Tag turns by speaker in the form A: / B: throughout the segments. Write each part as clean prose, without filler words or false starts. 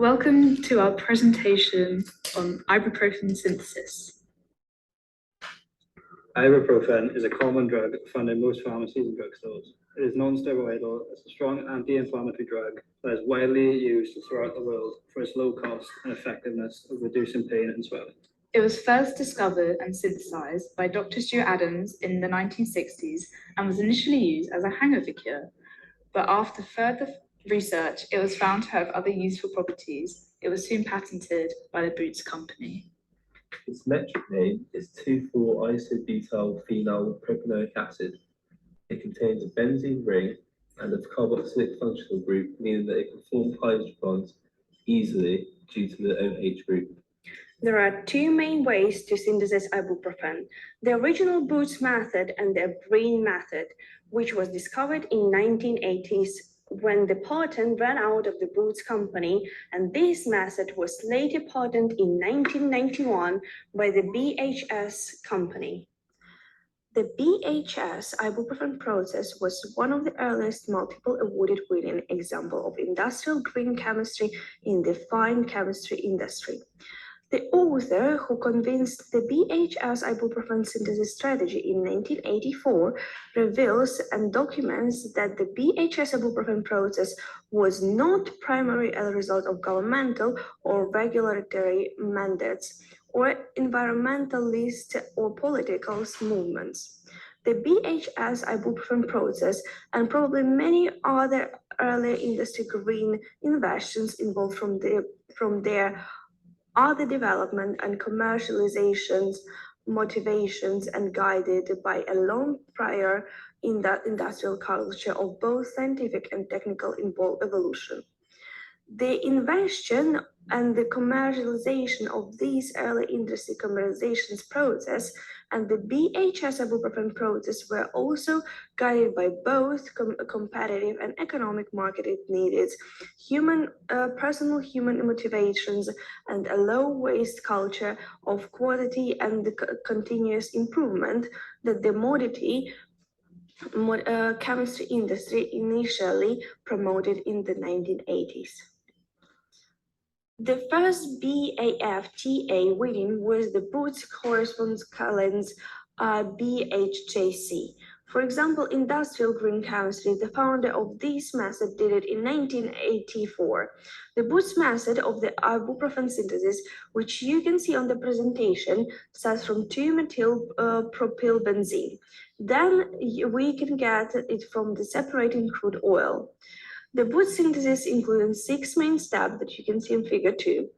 A: Welcome to our presentation on ibuprofen synthesis.
B: Ibuprofen is a common drug found in most pharmacies and drugstores. It is non-steroidal, it's a strong anti-inflammatory drug that is widely used throughout the world for its low cost and effectiveness of reducing pain and swelling.
A: It was first discovered and synthesized by Dr. Stuart Adams in the 1960s and was initially used as a hangover cure. But after further research, it was found to have other useful properties. It was soon patented by the Boots company.
C: Its metric name is 2,4-isobutyl phenylpropanoic acid. It contains a benzene ring and a carboxylic functional group, meaning that it can form hydrogen bonds easily due to the OH group.
D: There are two main ways to synthesize ibuprofen: the original Boots method and the Breen method, which was discovered in 1980s when the patent ran out of the Boots company, and this method was later patented in 1991 by the BHS company. The BHS ibuprofen process was one of the earliest multiple awarded winning example of industrial green chemistry in the fine chemistry industry. The author who convinced the BHS ibuprofen synthesis strategy in 1984 reveals and documents that the BHS ibuprofen process was not primarily a result of governmental or regulatory mandates or environmentalist or political movements. The BHS ibuprofen process and probably many other early industry green innovations involved from their other development and commercializations, motivations, and guided by a long prior industrial culture of both scientific and technical evolution. The invention and the commercialization of these early industry commercializations process and the BHS ibuprofen process were also guided by both competitive and economic market needs, personal human motivations, and a low waste culture of quality and continuous improvement that the chemistry industry initially promoted in the 1980s. The first BAFTA winning was the Boots Correspondence Collins BHJC. For example, industrial green chemistry, the founder of this method did it in 1984. The Boots method of the ibuprofen synthesis, which you can see on the presentation, starts from 2-methyl-propylbenzene. Then we can get it from the separating crude oil. The Boots synthesis includes 6 main steps that you can see in figure 2.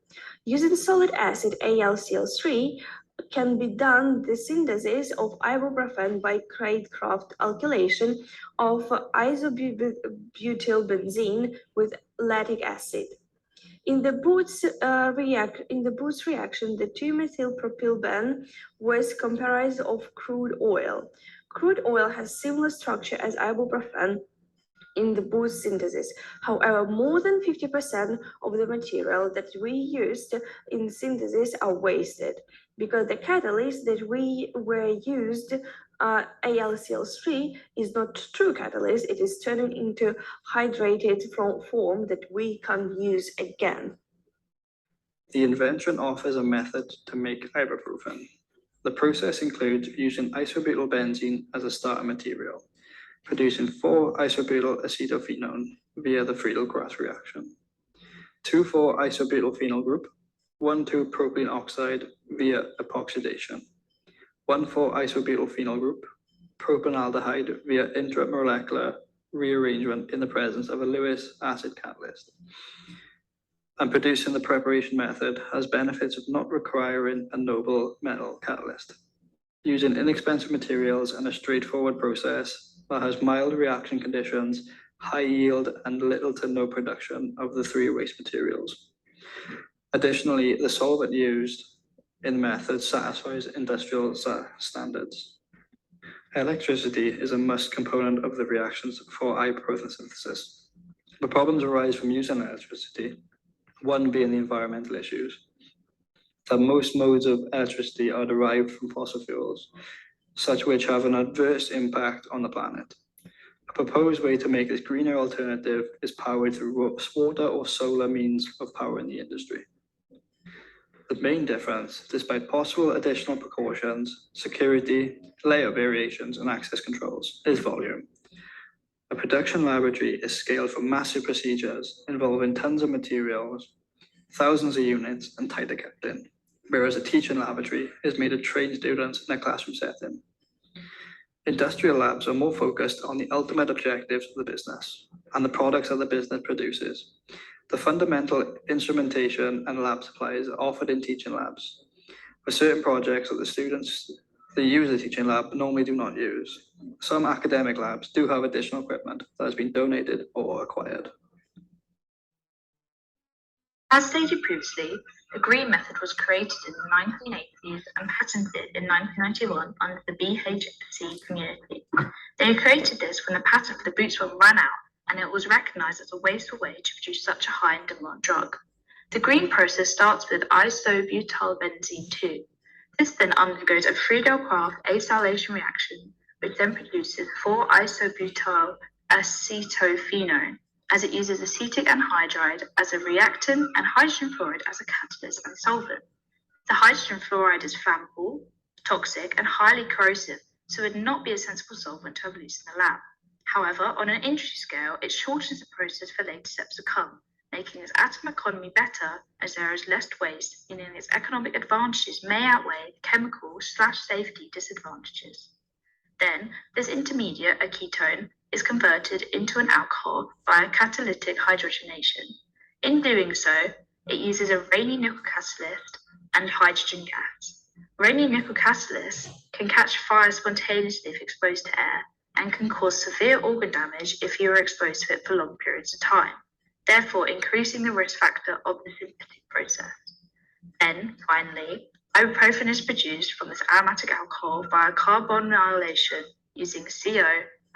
D: Using solid acid AlCl3 can be done the synthesis of ibuprofen by Craycraft alkylation of isobutylbenzene with lactic acid. In the Boots reaction, the 2-methylpropylben was comprised of crude oil. Crude oil has similar structure as ibuprofen in the Boots synthesis. However, more than 50% of the material that we used in synthesis are wasted because the catalyst that we were used, AlCl3, is not true catalyst. It is turning into hydrated form that we can use again.
B: The invention offers a method to make ibuprofen. The process includes using isobutylbenzene as a starter material, producing 4-isobutyl-acetophenone via the Friedel-Crafts reaction, 2,4-isobutylphenyl group, 1,2-propylene oxide via epoxidation, 1,4-isobutylphenyl group, propanaldehyde via intramolecular rearrangement in the presence of a Lewis acid catalyst. And producing the preparation method has benefits of not requiring a noble metal catalyst, using inexpensive materials and a straightforward process that has mild reaction conditions, high yield, and little to no production of the 3 waste materials. Additionally, the solvent used in the method satisfies industrial standards. Electricity is a must component of the reactions for ibuprofen synthesis. The problems arise from using electricity, one being the environmental issues. That most modes of electricity are derived from fossil fuels, such which have an adverse impact on the planet. A proposed way to make this greener alternative is powered through water or solar means of powering the industry. The main difference, despite possible additional precautions, security, layout variations, and access controls, is volume. A production laboratory is scaled for massive procedures involving tons of materials, thousands of units, and tight accounting, whereas a teaching laboratory is made of trained students in a classroom setting. Industrial labs are more focused on the ultimate objectives of the business and the products that the business produces. The fundamental instrumentation and lab supplies are offered in teaching labs. For certain projects that the students that use the teaching lab normally do not use. Some academic labs do have additional equipment that has been donated or acquired.
A: As stated previously, the green method was created in the 1980s and patented in 1991 under the BHC community. They created this when the patent for the boots were run out, and it was recognised as a wasteful way to produce such a high in demand drug. The green process starts with isobutylbenzene 2. This then undergoes a Friedel-Crafts acetylation reaction, which then produces 4-isobutyl acetophenone, as it uses acetic anhydride as a reactant and hydrogen fluoride as a catalyst and solvent. The hydrogen fluoride is flammable, toxic, and highly corrosive, so it would not be a sensible solvent to have used in the lab. However, on an industry scale, it shortens the process for later steps to come, making its atom economy better as there is less waste, meaning its economic advantages may outweigh the chemical/safety disadvantages. Then, this intermediate, a ketone, is converted into an alcohol via catalytic hydrogenation. In doing so, it uses a Raney nickel catalyst and hydrogen gas. Raney nickel catalysts can catch fire spontaneously if exposed to air and can cause severe organ damage if you are exposed to it for long periods of time, therefore increasing the risk factor of the synthetic process. Then, finally, ibuprofen is produced from this aromatic alcohol via carbonylation using CO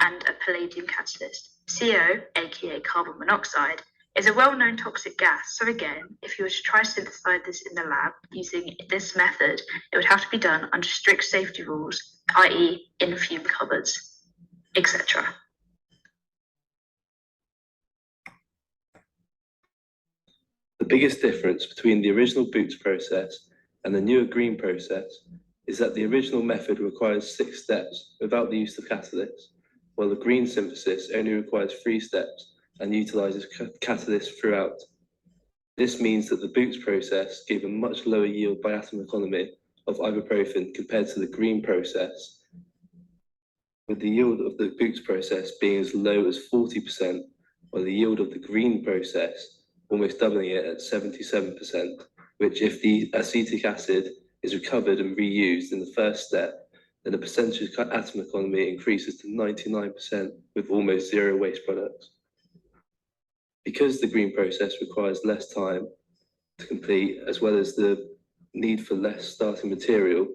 A: and a palladium catalyst. CO, aka carbon monoxide, is a well-known toxic gas. So again, if you were to try to synthesize this in the lab using this method, it would have to be done under strict safety rules, i.e. in fume cupboards, etc.
C: The biggest difference between the original Boots process and the newer green process is that the original method requires 6 steps without the use of catalysts, while the green synthesis only requires 3 steps and utilizes catalysts throughout. This means that the Boots process gave a much lower yield by atom economy of ibuprofen compared to the green process, with the yield of the Boots process being as low as 40%, while the yield of the green process almost doubling it at 77%, which if the acetic acid is recovered and reused in the first step, then the percentage atom economy increases to 99% with almost zero waste products. Because the green process requires less time to complete, as well as the need for less starting material,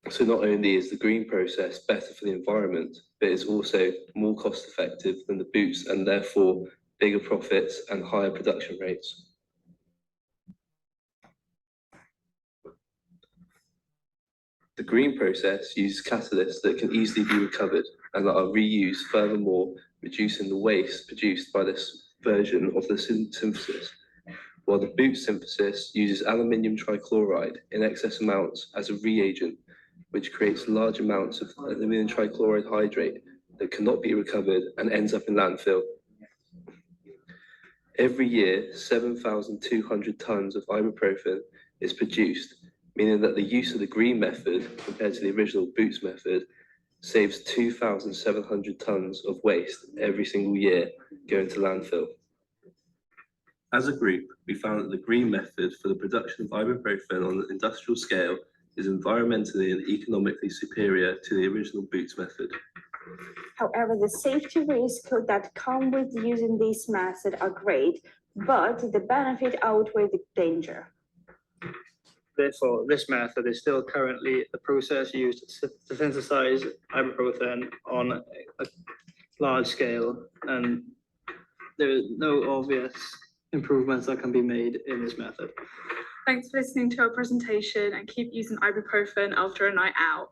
C: so not only is the green process better for the environment, but it's also more cost effective than the Boots and therefore bigger profits and higher production rates. The green process uses catalysts that can easily be recovered and that are reused, furthermore reducing the waste produced by this version of the synthesis, while the Boots synthesis uses aluminium trichloride in excess amounts as a reagent, which creates large amounts of aluminium trichloride hydrate that cannot be recovered and ends up in landfill. Every year, 7,200 tons of ibuprofen is produced, meaning that the use of the green method compared to the original Boots method saves 2,700 tons of waste every single year going to landfill. As a group, we found that the green method for the production of ibuprofen on an industrial scale is environmentally and economically superior to the original Boots method.
D: However, the safety risks that come with using this method are great, but the benefit outweighs the danger.
B: Therefore, this method is still currently the process used to synthesize ibuprofen on a large scale, and there is no obvious improvements that can be made in this method.
A: Thanks for listening to our presentation, and keep using ibuprofen after a night out.